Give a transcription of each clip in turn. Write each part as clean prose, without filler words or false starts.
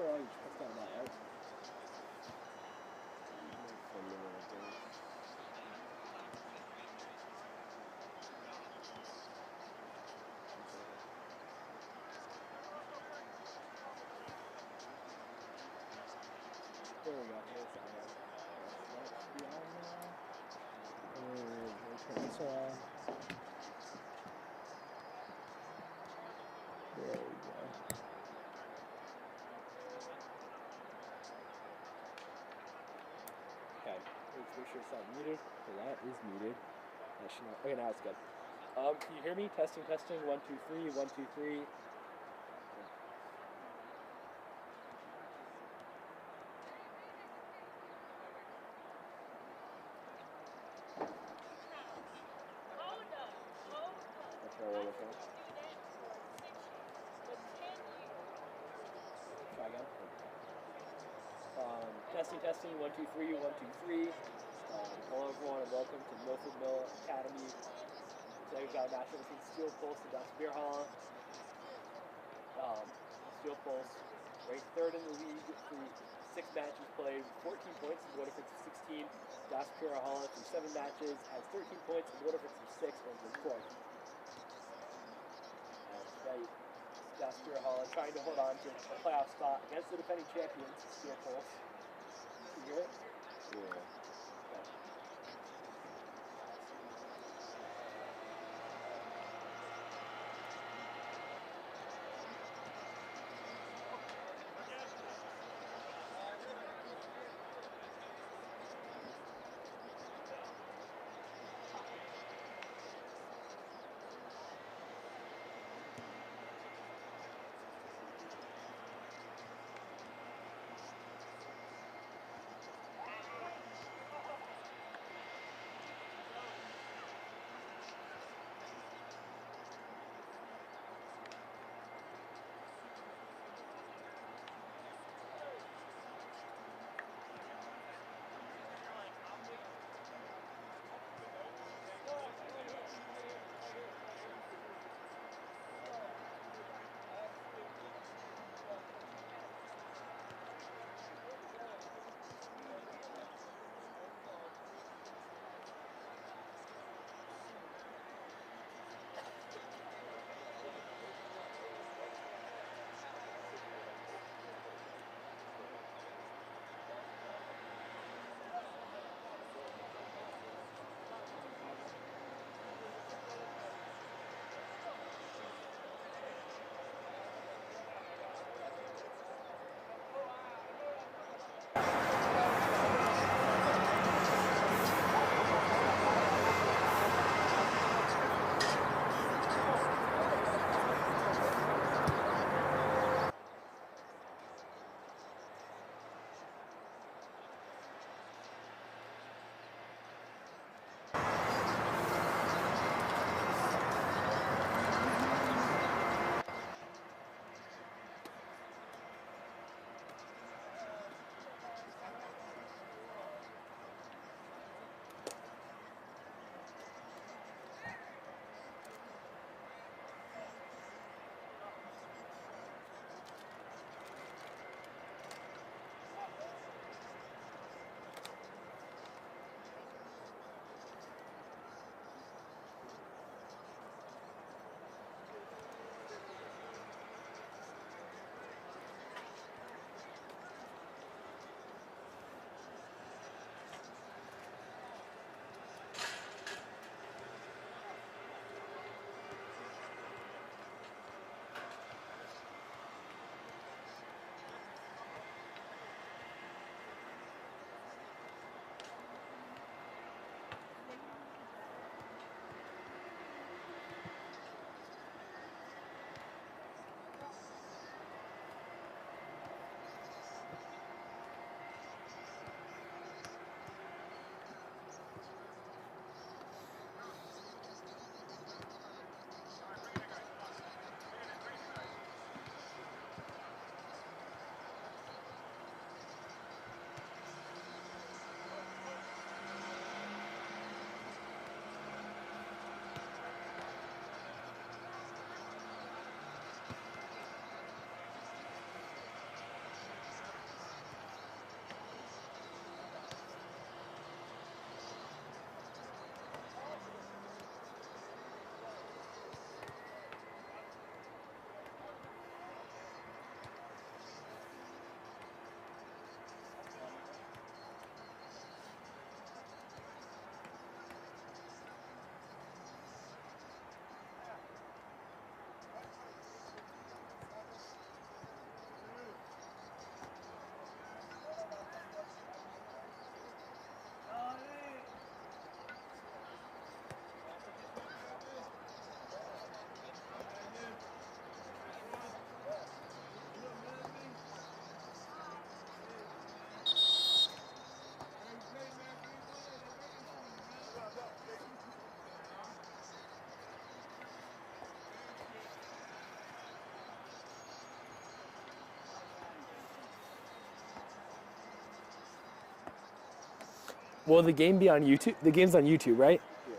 for all your trust on that out. There we go. There's that one. That should be on now. We'll turn this on. There we go. Okay, let's make sure it's not muted. So that is muted. That should not. Okay, now it's good. Can you hear me? Testing, testing. 1, 2, 3. 1, 2, 3. Try again. Testing, testing. 1, 2, 3. 1, 2, 3. Hello everyone and welcome to Milford Mill Academy. Today we've got a matchup between Steel Pulse and Bierhalle. Steel Pulse ranked 3rd in the league through 6 matches played, 14 points and water difference of 16. Bierhalle through 7 matches has 13 points and water difference of 6 and is 4th. Tonight, Bierhalle trying to hold on to a playoff spot against the defending champions, Steel Pulse. Can you hear it? Yeah. Will the game be on YouTube? The game's on YouTube, right? Yeah.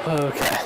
Okay.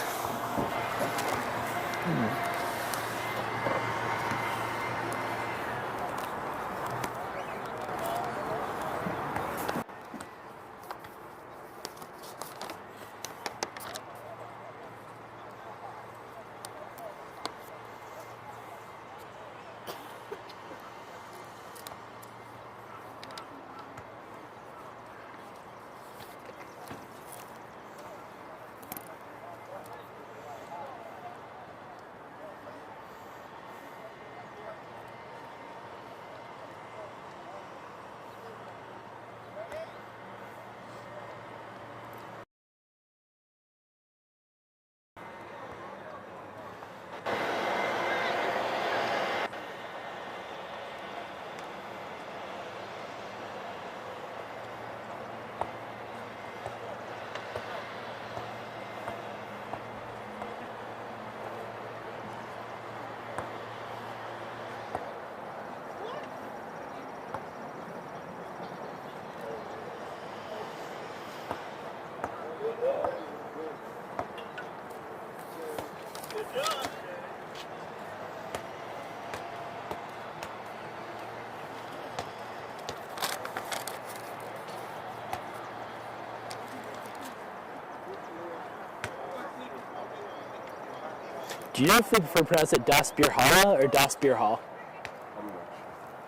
Do you know if they prefer to pronounce it Das Bierhalle or Das Bierhall?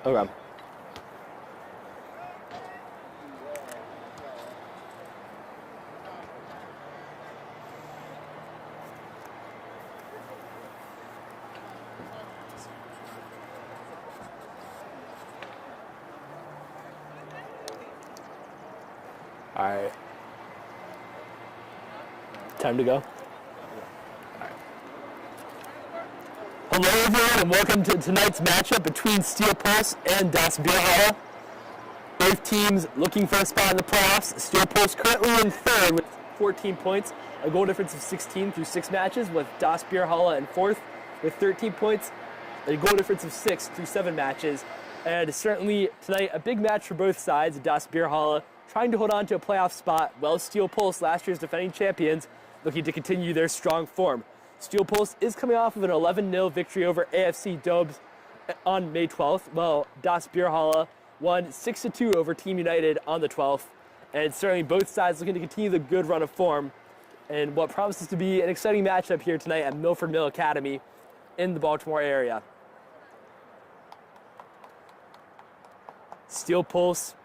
Okay. All right. Time to go. Hello everyone and welcome to tonight's matchup between Steel Pulse and Das Bierhalle. Both teams looking for a spot in the playoffs. Steel Pulse currently in third with 14 points, a goal difference of 16 through 6 matches, with Das Bierhalle in fourth with 13 points, a goal difference of 6 through 7 matches. And certainly tonight a big match for both sides. Das Bierhalle trying to hold on to a playoff spot, while Steel Pulse, last year's defending champions, looking to continue their strong form. Steel Pulse is coming off of an 11-0 victory over AFC Dobes on May 12th, while Das Bierhalle won 6-2 over Team United on the 12th. And certainly both sides looking to continue the good run of form and what promises to be an exciting matchup here tonight at Milford Mill Academy in the Baltimore area. Steel Pulse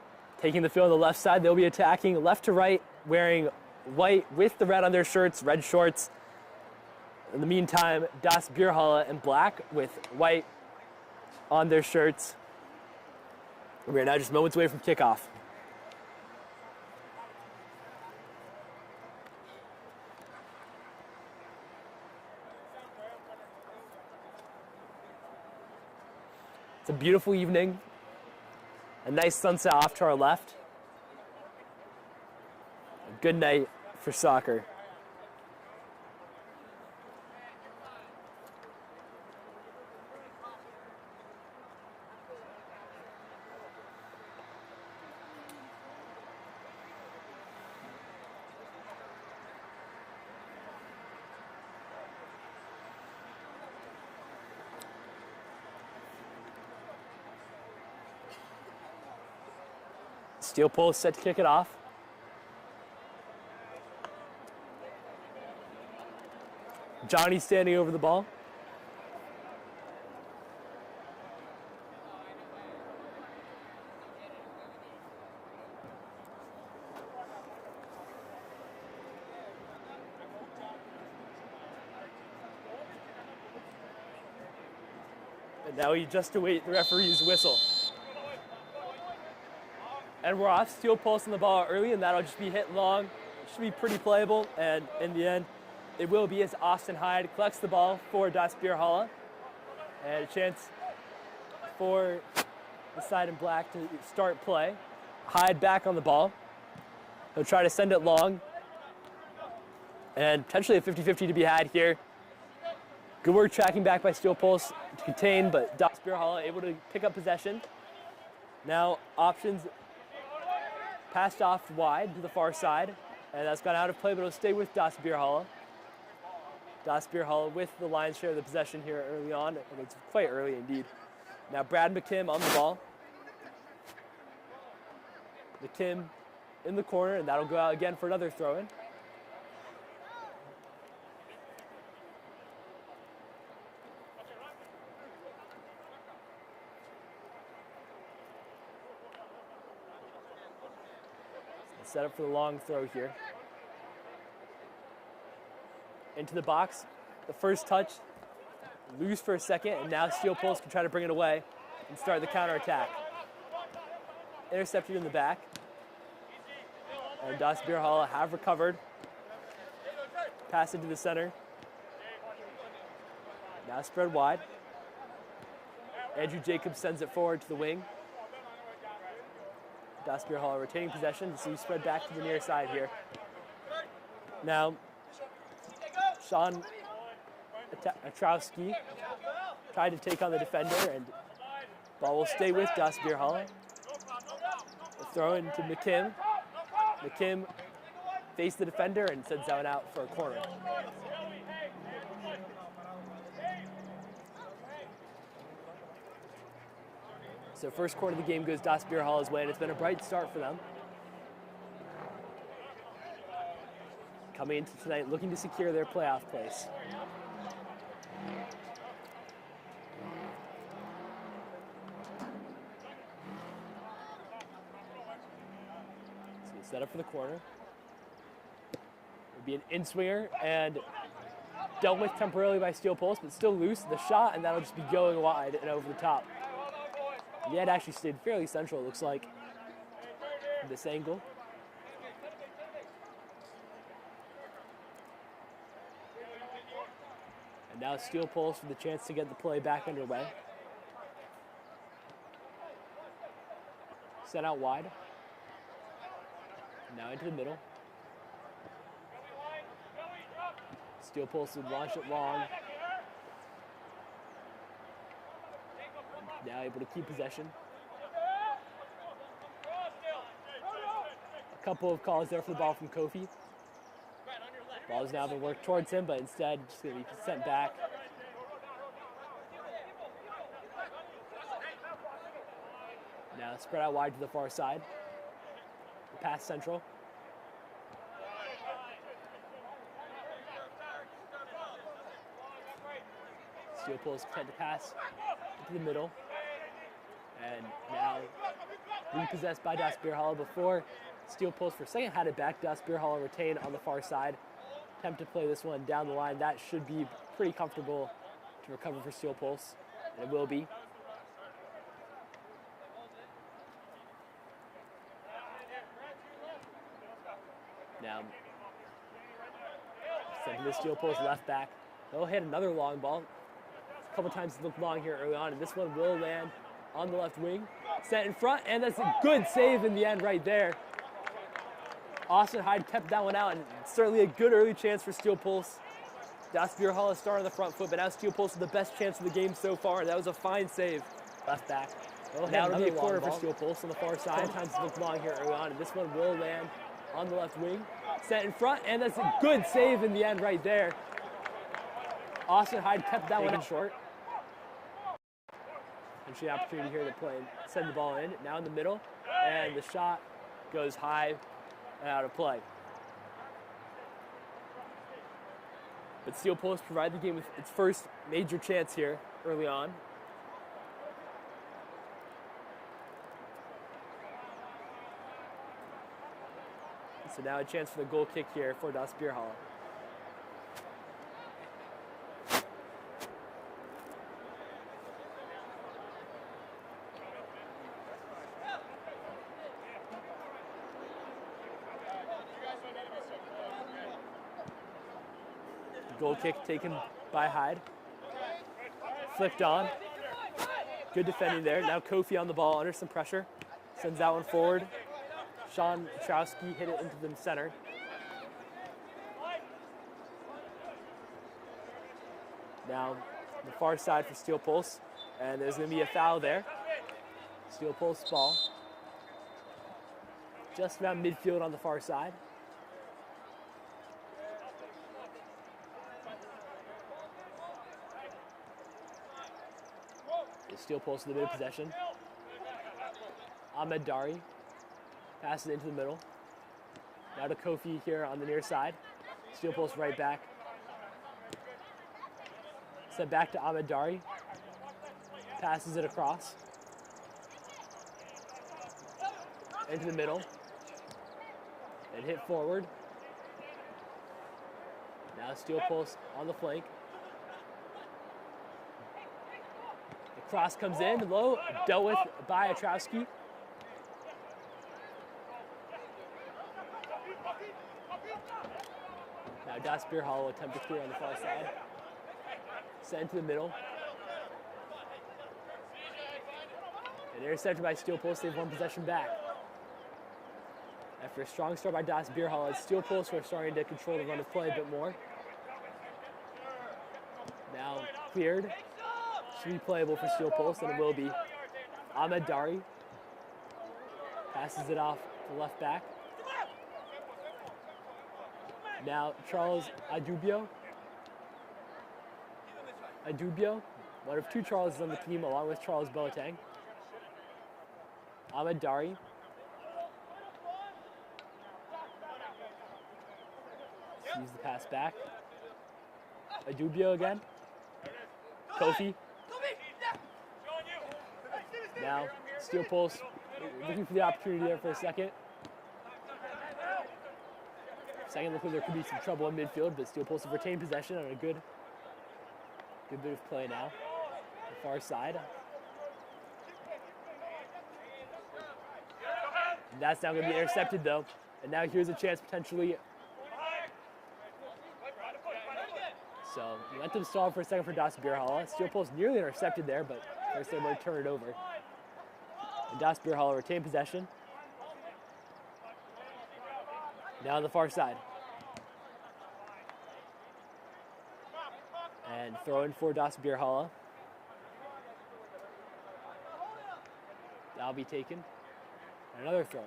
taking the field on the left side. They'll be attacking left to right, wearing white with the red on their shirts, red shorts. In the meantime, Das Bierhalle in black with white on their shirts. We are now just moments away from kickoff. It's a beautiful evening. A nice sunset off to our left. A good night for soccer. Steel Pulse set to kick it off. Johnny standing over the ball. Now we just await the referee's whistle. And we're off. Steel Pulse on the ball early, and that'll just be hit long. It should be pretty playable, and in the end, it will be as Austin Hyde collects the ball for Das Bierhalle. And a chance for the side in black to start play. Hyde back on the ball. He'll try to send it long. And potentially a 50-50 to be had here. Good work tracking back by Steel Pulse to contain, but Das Bierhalle able to pick up possession. Now options passed off wide to the far side, and that's gone out of play, but it'll stay with Das Bierhalle. Das Bierhalle with the lion's share of the possession here early on. It's quite early indeed. Now Brad McKim on the ball. McKim in the corner, and that'll go out again for another throw-in. Set up for the long throw here. Into the box. The first touch, loose for a second, and now Steel Pulse can try to bring it away and start the counterattack. Intercepted in the back. And Das Bierhalle have recovered. Pass into the center. Now spread wide. Andrew Jacobs sends it forward to the wing. Das Bierhalle retaining possession, so we spread back to the near side here. Now, Sean Atrowski tried to take on the defender, and ball will stay with Das Bierhalle. Throw into McKim. McKim faced the defender and sends that one out for a corner. So first quarter of the game goes Das Bierhalle's way, and it's been a bright start for them. Coming into tonight looking to secure their playoff place. So set up for the corner. It'll be an in-swinger and dealt with temporarily by Steel Pulse, but still loose. The shot, and that'll just be going wide and over the top. The head actually stayed fairly central, it looks like, from this angle. And now Steel Pulse for the chance to get the play back underway. Sent out wide. Now into the middle. Steel Pulse would launch it long. Now able to keep possession. A couple of calls there for the ball from Kofi. Ball has now been worked towards him, but instead just going to be sent back. Now spread out wide to the far side. Pass central. Steel Pulse tend to pass into the middle. And now repossessed by Das Bierhalle. Before Steel Pulse for a second had it back. Das Bierhalle retained on the far side. Attempt to play this one down the line. That should be pretty comfortable to recover for Steel Pulse. And it will be. Now, sending the Steel Pulse left back. They'll hit another long ball. A couple times it looked long here early on, and this one will land on the left wing. Sent in front, and that's a good save in the end right there. Austin Hyde kept that one out, and certainly a good early chance for Steel Pulse. Das Bierhalle started on the front foot, but now Steel Pulse with the best chance of the game so far, and that was a fine save. Left back. Now it'll be a corner for Steel Pulse on the far side. Sometimes it looked long here early on, and this one will land on the left wing. Sent in front, and that's a good save in the end right there. Austin Hyde kept that one out short. And she had an opportunity here to play and send the ball in. Now in the middle, and the shot goes high and out of play. But Steel Pulse provided the game with its first major chance here early on. So now a chance for the goal kick here for Das Bierhalle. Goal kick taken by Hyde. Flicked on. Good defending there. Now Kofi on the ball under some pressure. Sends that one forward. Sean Trowski hit it into the center. Now the far side for Steel Pulse. And there's going to be a foul there. Steel Pulse ball. Just around midfield on the far side. The Steel Pulse in the bit of possession. Ahmed Dari passes into the middle. Now to Kofi here on the near side. Steel Pulse right back. Sent back to Ahmed Dari. Passes it across. Into the middle. And hit forward. Now Steel Pulse on the flank. The cross comes in low, dealt with by Atrowski. Now Das Bierhalle attempt to clear on the far side. Sent to the middle. And intercepted by Steel Pulse, they've won possession back. After a strong start by Das Bierhalle, Steel Pulse were starting to control the run of play a bit more. Now cleared. Should be playable for Steel Pulse, and it will be. Ahmed Dari passes it off to left back. Now Charles Adubio, one of two Charleses on the team, along with Charles Boateng. Ahmed Dari. Use the pass back. Adubio again. Kofi. Now Steel Pulse looking for the opportunity there for a second. Looked like there could be some trouble in midfield, but Steel Pulse have retained possession on a good bit of play now. The far side. And that's now going to be intercepted though. And now here's a chance potentially. So let them stall for a second for Das Bierhalle. Steel Pulse nearly intercepted there, but first they're going to turn it over. And Das Bierhalle retain possession. Now on the far side. And throw in for Das Bierhalle. That'll be taken. And another throw in.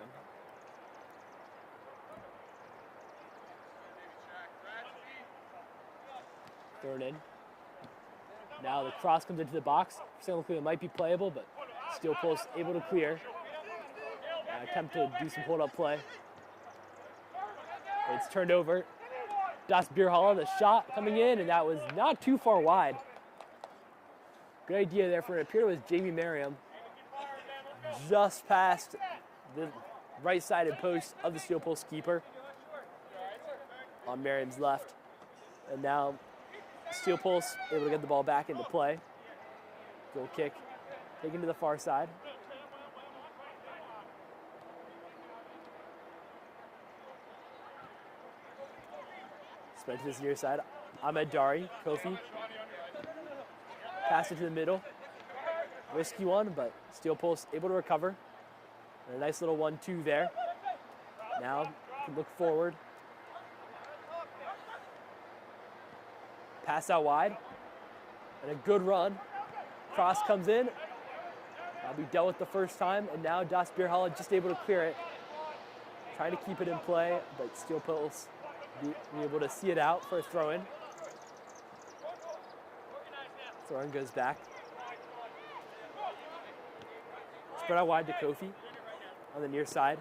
Thrown in. Now the cross comes into the box. Technically it might be playable, but Steel Pulse able to clear. Attempt to do some hold-up play. It's turned over. Das Bierhalle, the shot coming in, and that was not too far wide. Good idea there for it appeared it was Jamie Merriam. Just past the right-sided post of the Steel Pulse keeper. On Merriam's left. And now Steel Pulse able to get the ball back into play. Goal kick taken to the far side. Spread to this near side. Ahmed Dari, Kofi. Pass it to the middle. Risky one, but Steel Pulse able to recover. And a nice little 1-2 there. Now can look forward. Pass out wide. And a good run. Cross comes in. That'll be dealt with the first time. And now Das Bierhalle just able to clear it. Trying to keep it in play, but Steel Pulse be able to see it out for a throw-in. Throw-in goes back. Spread out wide to Kofi on the near side.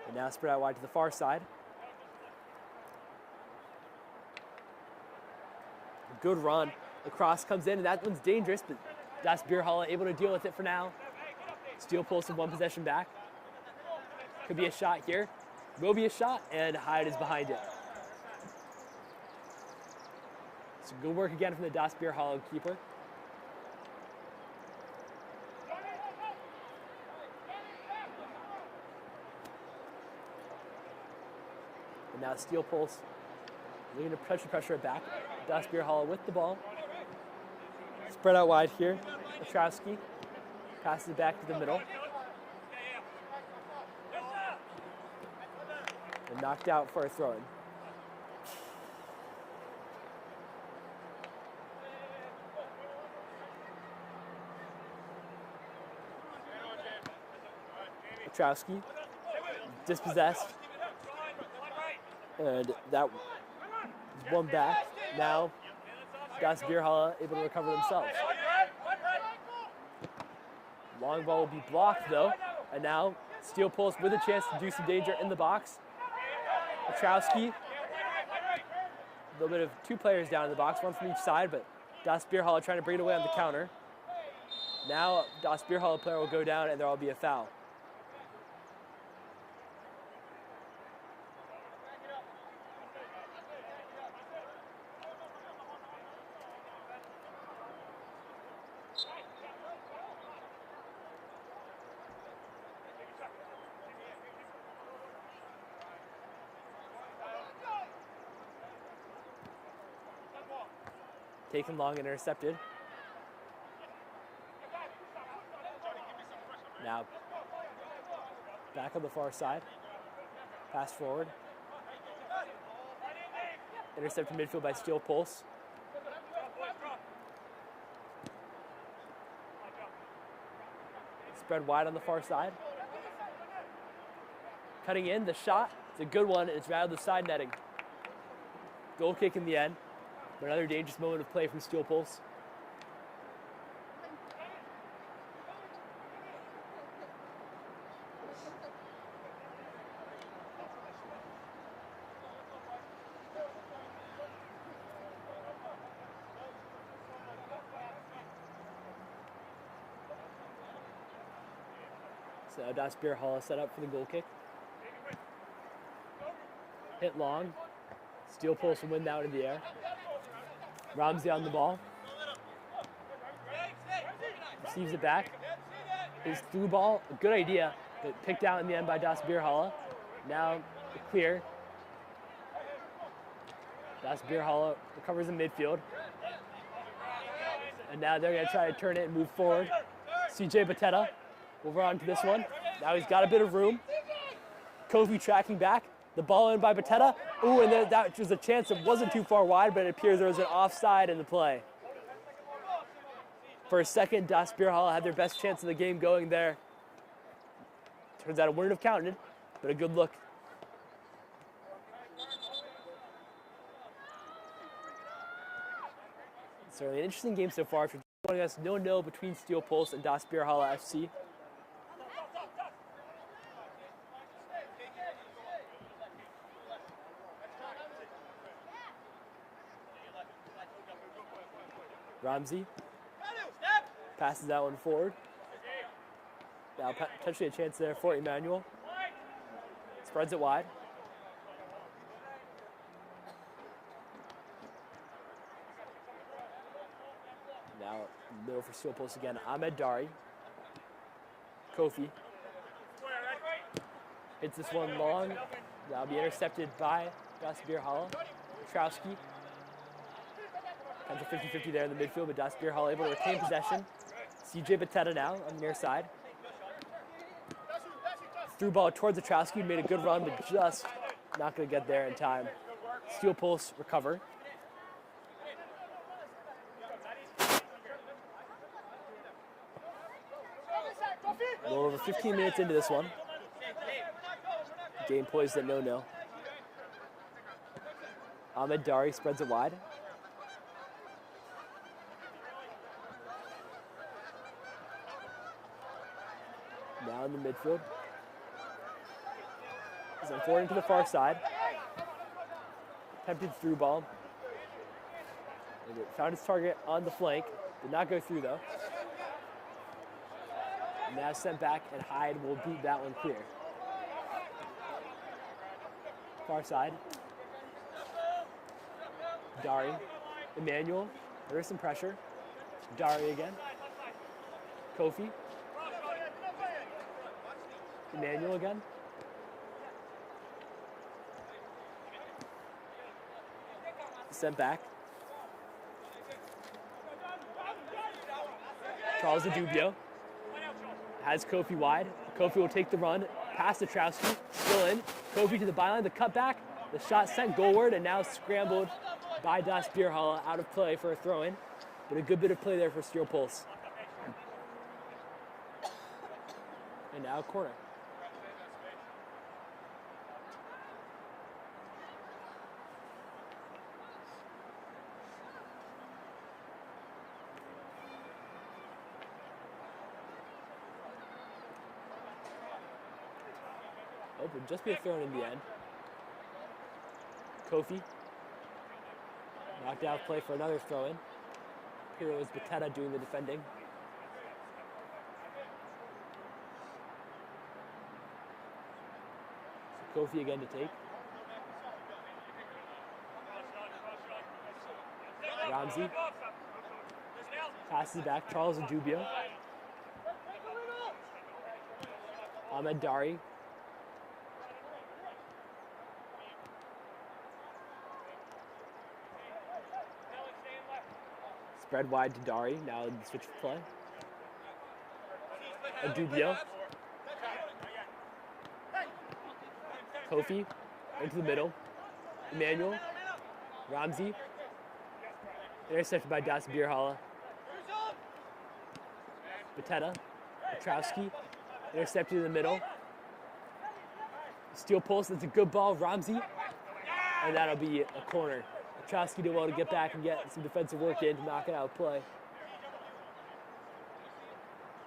And now spread out wide to the far side. Good run. The cross comes in, and that one's dangerous, but Das Bierhalle able to deal with it for now. Steel Pulse with one possession back. Could be a shot here. Will be a shot, and Hyde is behind it. So good work again from the Das Bierhalle keeper. Now Steel Pulse looking to pressure it back. Das Bierhalle with the ball. Spread out wide here. Petrowski passes it back to the middle. And knocked out for a throw-in. Petrowski dispossessed. And that was one back. Now Das Bierhalle able to recover themselves. Long ball will be blocked though. And now Steel Pulse with a chance to do some danger in the box. Petrowski. A little bit of two players down in the box, one from each side, but Das Bierhalle trying to bring it away on the counter. Now Das Bierhalle player will go down and there will be a foul. Taken long and intercepted. Now back on the far side. Pass forward. Intercepted midfield by Steel Pulse. Spread wide on the far side. Cutting in, the shot. It's a good one. It's rattled the side netting. Goal kick in the end. But another dangerous moment of play from Steel Pulse. So Das Bierhalle set up for the goal kick. Hit long. Steel Pulse will win down in the air. Ramsey on the ball. Receives it back. His through ball, a good idea, but picked out in the end by Das Bierhalle. Now clear. Das Bierhalle recovers in midfield. And now they're going to try to turn it and move forward. CJ Bateta will run to this one. Now he's got a bit of room. Kofi tracking back. The ball in by Bateta. Ooh, and that was a chance that wasn't too far wide, but it appears there was an offside in the play. For a second, Das Bierhalle had their best chance of the game going there. Turns out it wouldn't have counted, but a good look. Certainly an interesting game so far. If you're joining us, 0-0 between Steel Pulse and Das Bierhalle FC. Ramsey passes that one forward. Now potentially a chance there for Emmanuel. Spreads it wide. Now middle for Steel Pulse again. Ahmed Dari. Kofi. Hits this one long. That'll be intercepted by Das Bierhalle. Petrowski. Comes to 50-50 there in the midfield, but Das Bierhalle able to retain possession. CJ Bateta now on the near side. Through ball towards Petrowski, made a good run, but just not going to get there in time. Steel Pulse recover. A little over 15 minutes into this one. Game poised at 0-0. Ahmed Dari spreads it wide. Now in the midfield. He's on forward into the far side. Attempted through ball. And it found his target on the flank. Did not go through though. And now sent back, and Hyde will beat that one clear. Far side. Dari. Emmanuel. There is some pressure. Dari again. Kofi. Emmanuel again. sent back. Charles Adubio has Kofi wide. Kofi will take the run, pass to Trowski, still in. Kofi to the byline, the cutback, the shot sent goalward, and now scrambled by Das Bierhalle out of play for a throw-in. But a good bit of play there for Steel Pulse. And now corner. Oh, but just be a throw in the end. Kofi. Knocked out play for another throw-in. Here it was Bateta doing the defending. So Kofi again to take. Ramsey. Passes back. Charles Adubio. Ahmed Dari. Spread wide to Dari. Now the switch of play. Adubio. Kofi into the middle. Emmanuel. Ramsey. Intercepted by Das Bierhalle. Bateta. Petrowski. Intercepted in the middle. Steel Pulse. That's a good ball. Ramsey. And that'll be a corner. Petrowski did well to get back and get some defensive work in to knock it out of play.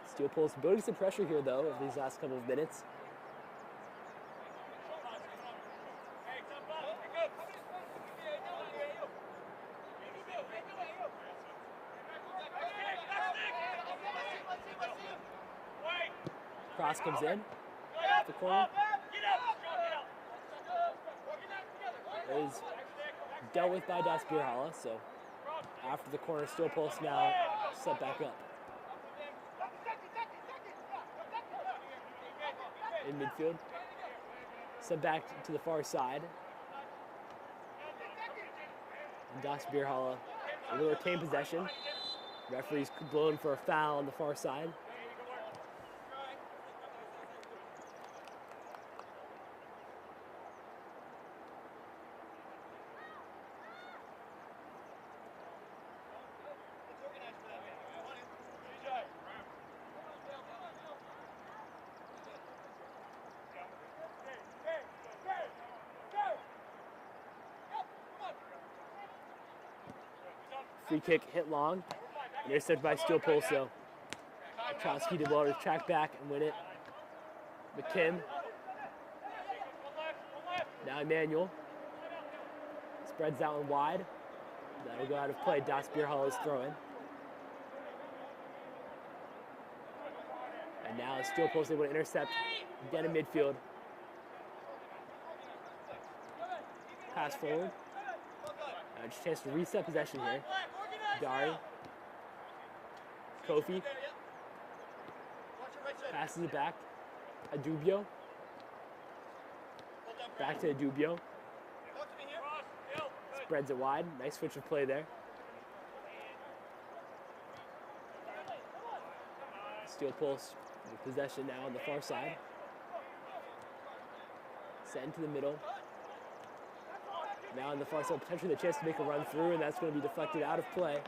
Steel Pulse building some pressure here, though, over these last couple of minutes. Cross comes in. The corner. Is dealt with by Das Bierhalle, so after the corner, Steel Pulse now set back up. In midfield. Sent back to the far side. And Das Bierhalle will retain possession. Referee's blown for a foul on the far side. Free kick hit long. Intercepted by Steel Pulse, so Trotsky did well to track back and win it. McKim. Now Emmanuel. Spreads out and wide. That'll go out of play. Das Bierhalle is throwing. And now Steel Pulse able to intercept. Again in midfield. Pass forward. Just a chance to reset possession here. Dari. Kofi. Passes it back. Adubio. Back to Adubio. Spreads it wide. Nice switch of play there. Steel Pulse with possession now on the far side. Sent into the middle. Now on the far side, potentially the chance to make a run through, and that's going to be deflected out of play.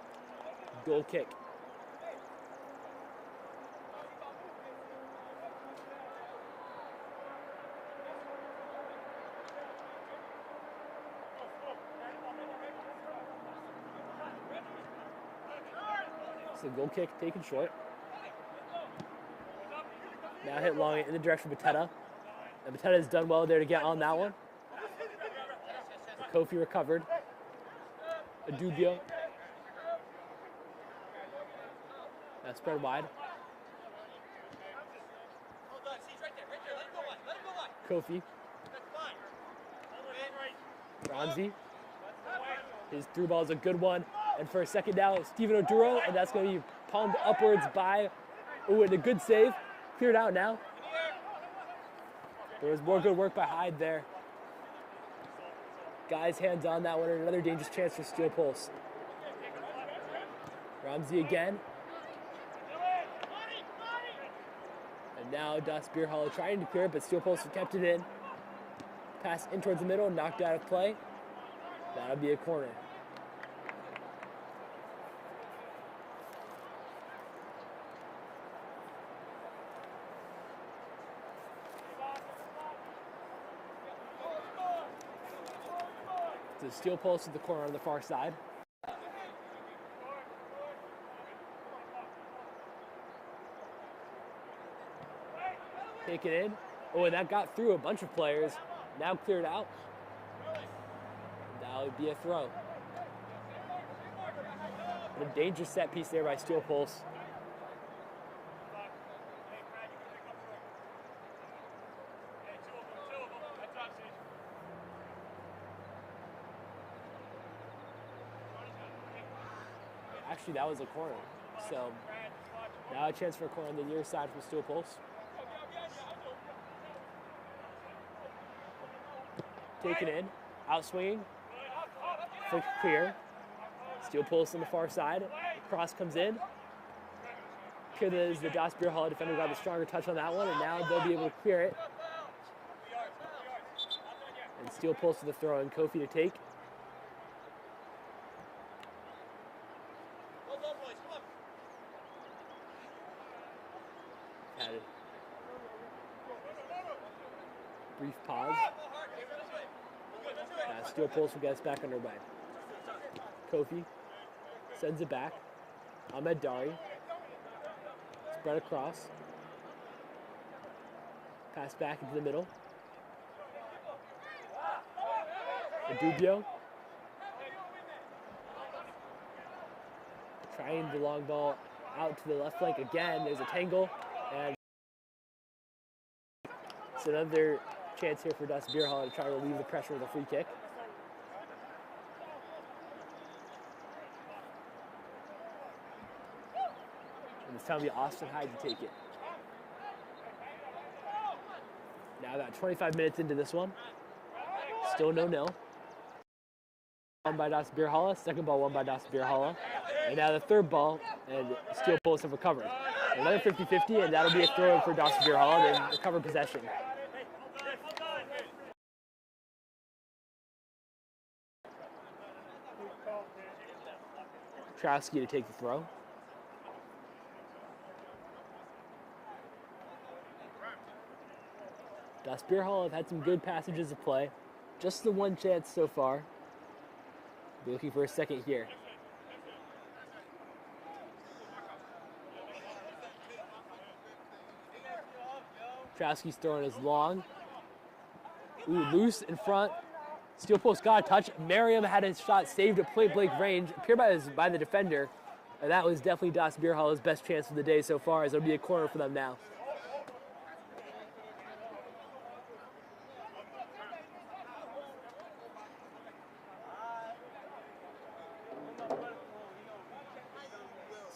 Goal kick. So goal kick taken short. Now hit long in the direction of Bateta. And Bateta has done well there to get on that one. Kofi recovered. Adubio. Now spread wide. Kofi. Ramsey. His through ball is a good one. And for a second now, Steven Oduro, and that's going to be palmed upwards by, ooh, and a good save. Cleared out now. There was more good work by Hyde there. Guy's hands on that one, and another dangerous chance for Steel Pulse. Ramsey again. And now Das Bierhalle trying to clear it, but Steel Pulse kept it in. Pass in towards the middle, knocked out of play. That'll be a corner. So Steel Pulse at the corner on the far side. Take it in. Oh, and that got through a bunch of players. Now cleared out. That would be a throw. But a dangerous set piece there by Steel Pulse. Actually, that was a corner. So now a chance for a corner on the near side from Steel Pulse. Taken in, out swinging, flick clear. Steel Pulse on the far side. Cross comes in. Here is the Das Bierhalle defender got the stronger touch on that one, and now they'll be able to clear it. And Steel Pulse with the throw in, Kofi to take. Had a brief pause. Steel Pulse will get us back underway. Kofi sends it back. Ahmed Dari. Spread across. Pass back into the middle. Adubio. Trying the long ball out to the left flank again. There's a tangle. And it's another chance here for Das Bierhalle to try to relieve the pressure with a free kick. And it's time to be Austin Hyde to take it. Now about 25 minutes into this one. Still 0-0. One by Das Bierhalle, second ball won by Das Bierhalle. And now the third ball, and Steel Pulse have recovered. Another 50-50, and that'll be a throw for Das Bierhalle. They recover possession. Trowski to take the throw. Das Bierhalle have had some good passages of play. Just the one chance so far. Be looking for a second here. Trowski's throwing is long. Ooh, loose in front. Steel Pulse got a touch. Merriam had his shot saved at point blank range, appeared by the defender. And that was definitely Das Bierhalle's best chance of the day so far, as it'll be a corner for them now.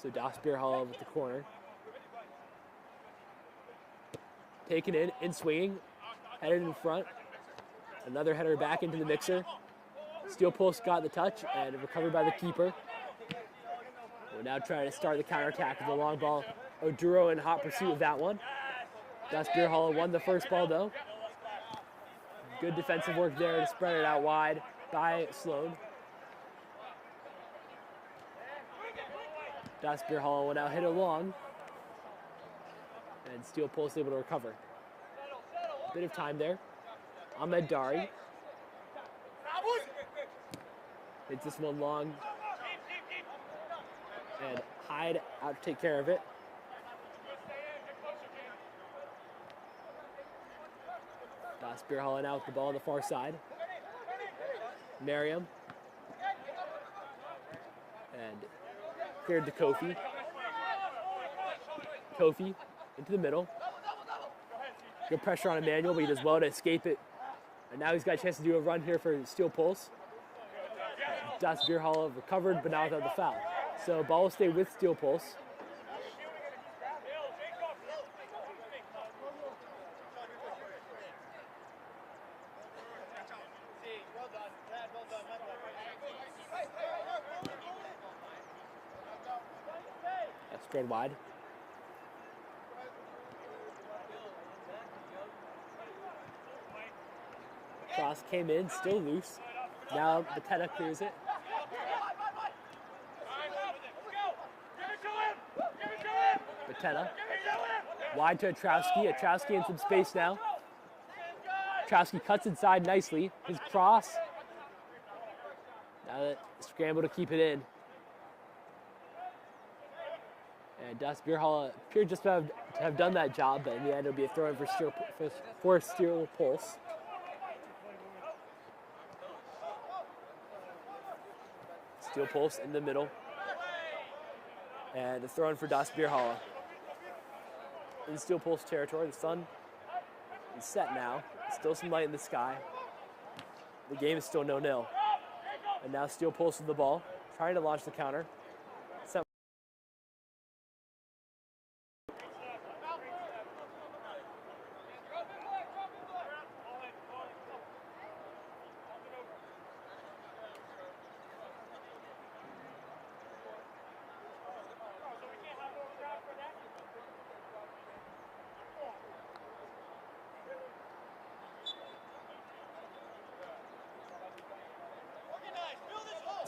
So Das Bierhalle with the corner. Taken in swinging, headed in front. Another header back into the mixer. Steel Pulse got the touch and recovered by the keeper. We're now trying to start the counterattack with the long ball. Oduro in hot pursuit of that one. Das Bierhalle won the first ball though. Good defensive work there to spread it out wide by Sloan. Das Bierhalle will now hit it long. And Steel Pulse able to recover. Bit of time there. Ahmed Dari. Hits this one long. And Hyde out to take care of it. Das Bierhalle now with the ball on the far side. Merriam. And cleared to Kofi. Kofi into the middle. Good pressure on Emmanuel, but he does well to escape it. And now he's got a chance to do a run here for Steel Pulse. Das Bierhalle recovered, but now without the foul. So ball will stay with Steel Pulse. Spread wide. Cross came in, still loose. Now Batetta clears it. Batetta. Wide to Atrowski. Atrowski in some space now. Atrowski cuts inside nicely. His cross. Now that scramble to keep it in. And Das Bierhalle appeared just to have done that job, but in the end it'll be a throw-in for Steel Pulse. Steel Pulse in the middle. And a throw-in for Das Bierhalle. In Steel Pulse territory, the sun is set now. Still some light in the sky. The game is still 0-0. And now Steel Pulse with the ball, trying to launch the counter. Set.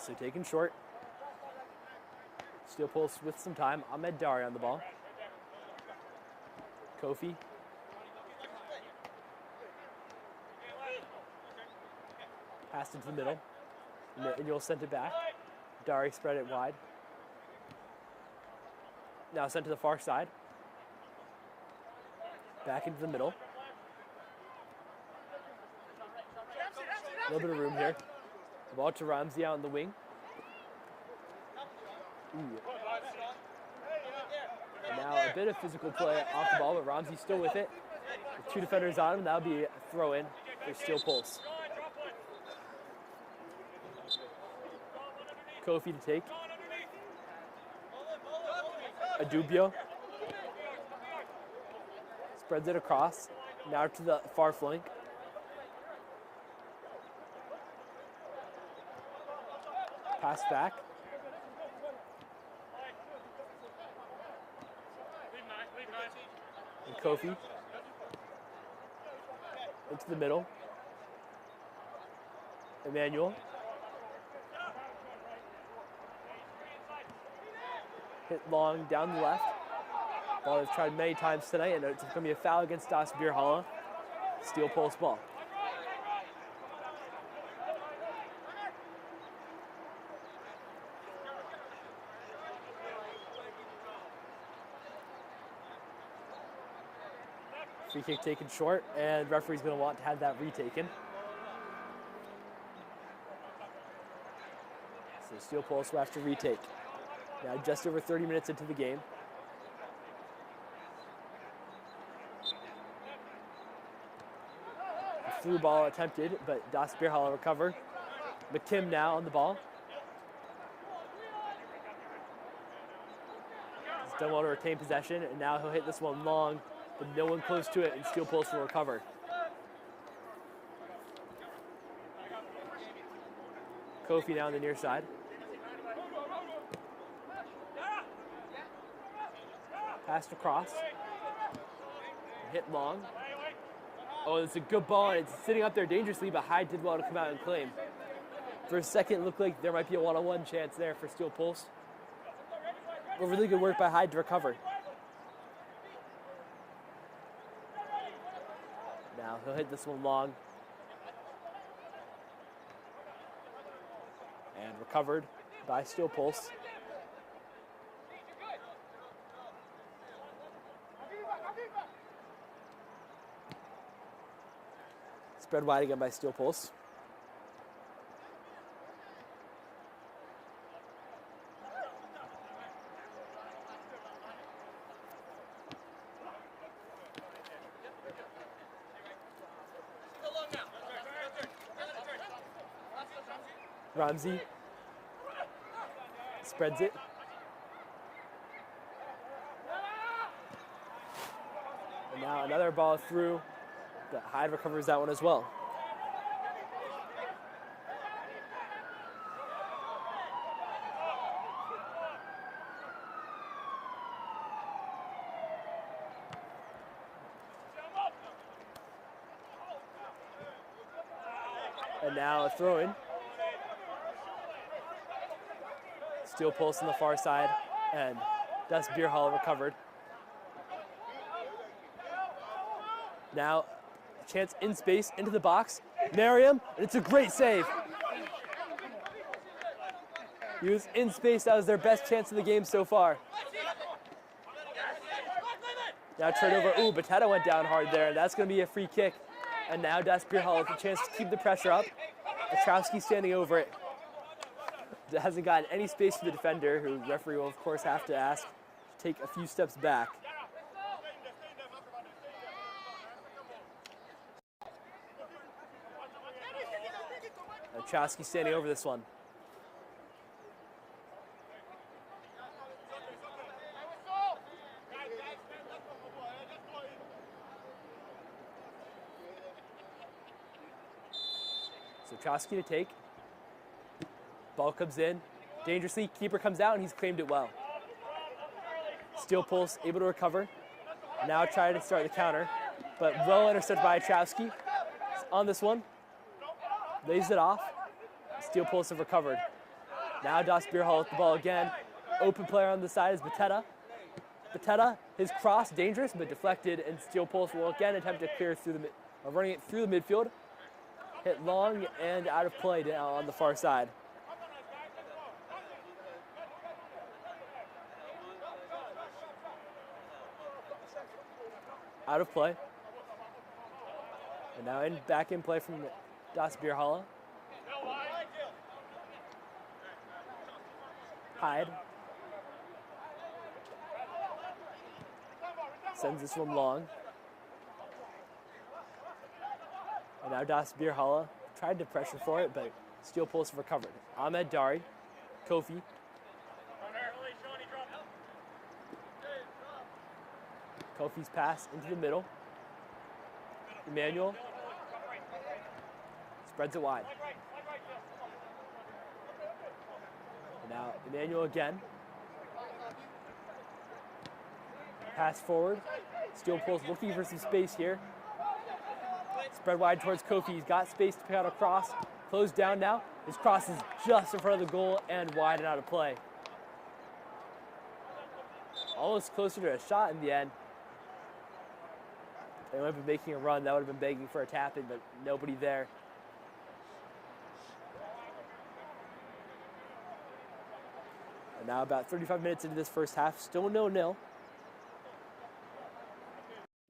So taken short. Steel Pulse with some time. Ahmed Dari on the ball. Kofi. Passed into the middle. And you'll send it back. Dari spread it wide. Now sent to the far side. Back into the middle. A little bit of room here. The ball to Ramsey out on the wing. Ooh. And now a bit of physical play off the ball, but Ramsey still with it. With two defenders on him, that'll be a throw-in for Steel Pulse. Kofi to take. Adubio. Spreads it across. Now to the far flank. Pass back. And Kofi. Into the middle. Emmanuel. Hit long down the left. Ball they've tried many times tonight, and it's going to be a foul against Das Bierhalle. Steel Pulse ball. Free kick taken short, and referee's going to want to have that retaken. So Steel Pulse will have to retake. Now just over 30 minutes into the game. A through ball attempted, but Das Bierhalle recovered. McKim now on the ball. He's done well to retain possession, and now he'll hit this one long, but no one close to it, and Steel Pulse will recover. Kofi now on the near side. Passed across. Hit long. Oh, it's a good ball, and it's sitting up there dangerously, but Hyde did well to come out and claim. For a second, it looked like there might be a one-on-one chance there for Steel Pulse. But really good work by Hyde to recover. Now he'll hit this one long. And recovered by Steel Pulse. Spread wide again by Steel Pulse. Ramsey spreads it. And now another ball through, but Hyde recovers that one as well. And now a throw-in. Steel Pulse on the far side, and Das Bierhalle recovered. Now, a chance in space, into the box. Merriam, and it's a great save. He was in space. That was their best chance of the game so far. Now turnover. Ooh, Batetta went down hard there, and that's going to be a free kick. And now Das Bierhalle with a chance to keep the pressure up. Atrowski standing over it. Hasn't gotten any space for the defender, who the referee will, of course, have to ask to take a few steps back. Atrowski standing over this one. So Atrowski to take. Ball comes in dangerously. Keeper comes out, and he's claimed it well. Steel Pulse able to recover. Now try to start the counter, but well intercepted by Atrowski. On this one, lays it off. Steel Pulse have recovered. Now Das Bierhalle with the ball again. Open player on the side is Batetta. Batetta, his cross dangerous but deflected, and Steel Pulse will again attempt to clear through the running it through the midfield. Hit long and out of play now on the far side. Out of play. And now back in play from Das Bierhalle. Hyde. Sends this one long. And now Das Bierhalle tried to pressure for it, but Steel Pulse recovered. Ahmed Dari, Kofi. Kofi's pass into the middle. Emmanuel spreads it wide. And now Emmanuel again. Pass forward. Steel Pulse looking for some space here. Spread wide towards Kofi. He's got space to pick out a cross. Closed down now. His cross is just in front of the goal and wide and out of play. Almost closer to a shot in the end. They might be making a run. That would have been begging for a tap-in, but nobody there. And now about 35 minutes into this first half, still 0-0.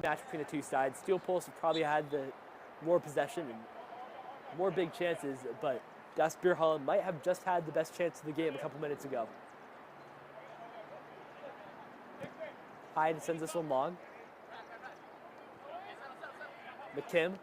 Match between the two sides. Steel Pulse have probably had the more possession and more big chances, but Das Bierhalle might have just had the best chance of the game a couple minutes ago. Hyde sends this one long. McKim